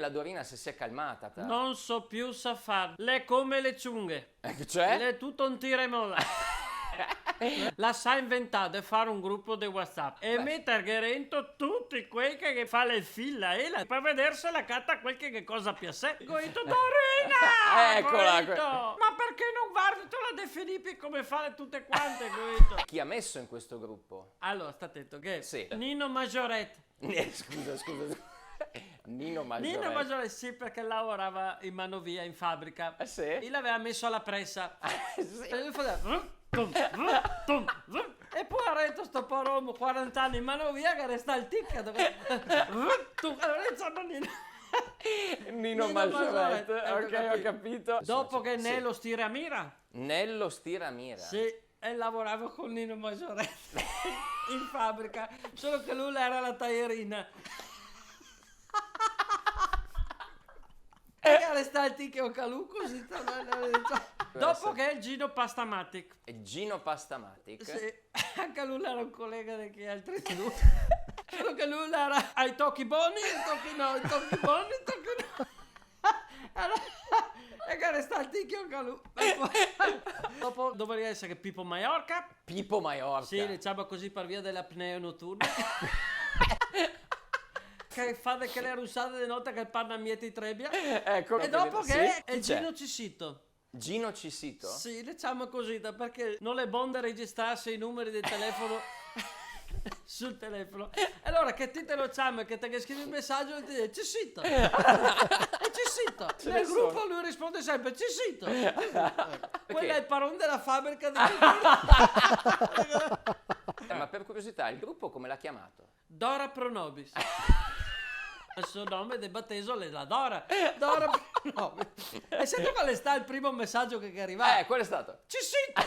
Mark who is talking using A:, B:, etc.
A: La Dorina se si è calmata.
B: Non so più sa fare. Le come le ciunghe.
A: Che c'è?
B: Le tutto un tira e molla. La sa inventare di fare un gruppo di WhatsApp e mettere dentro tutti quelli che fa le fila per vedersi la carta quel che cosa piace. Goito Dorina!
A: Eccola!
B: Goito! Ma perché non guardi tu la De Filippi come fare tutte quante, Goito?
A: Chi ha messo in questo gruppo?
B: Allora, sta attento che
A: Sì.
B: Nino Maggioretti.
A: Scusa. Nino Maggioretti.
B: Nino Maggioretti, sì, perché lavorava in manovia, in fabbrica.
A: Sì?
B: E l'aveva messo alla pressa.
A: Sì.
B: E lui faceva... E poi ha detto sto poromo 40 anni in manovia che resta il ticket. Allora iniziamo
A: Nino Maggioretti. Ok, ho capito.
B: Dopo che
A: Sì.
B: Nello Stiramira.
A: Nello Stiramira.
B: Sì, e lavorava con Nino Maggioretti in fabbrica, solo che lui era la taglierina. E resta il ticket o calù così. Dopo che è Gino Pastamatic.
A: E Gino Pastamatic.
B: Sì, anche lui era un collega di chi altri due. Solo che lui era ai tocchi buoni, ai tocchi no, ai tocchi buoni, ai tocchi no. E che resta il ticchio anche lui. Dopo dovrebbe essere Pippo Maiorca.
A: Pippo Maiorca.
B: Sì, diciamo così per via dell'apnea notturna. Che fa delle russate di notte che parla a mieti trebbia.
A: Ecco.
B: E dopo che
A: sì,
B: è
A: chi c'è?
B: Gino Cissito.
A: Gino Cissito?
B: Sì, diciamo così, perché non è buono registrarsi i numeri del telefono sul telefono. Allora che ti te lo chiami, che ti scrivi un messaggio e ti dice Cissito. E Cissito. Nel gruppo lui risponde sempre Cissito. Quello è il parone della fabbrica di
A: Ma per curiosità, il gruppo come l'ha chiamato?
B: Dora Pronobis. Il suo nome di battesimo è la Dora. Dora Pronobis. E sento qual è stato il primo messaggio che è arrivato?
A: Quello è stato.
B: Cissito.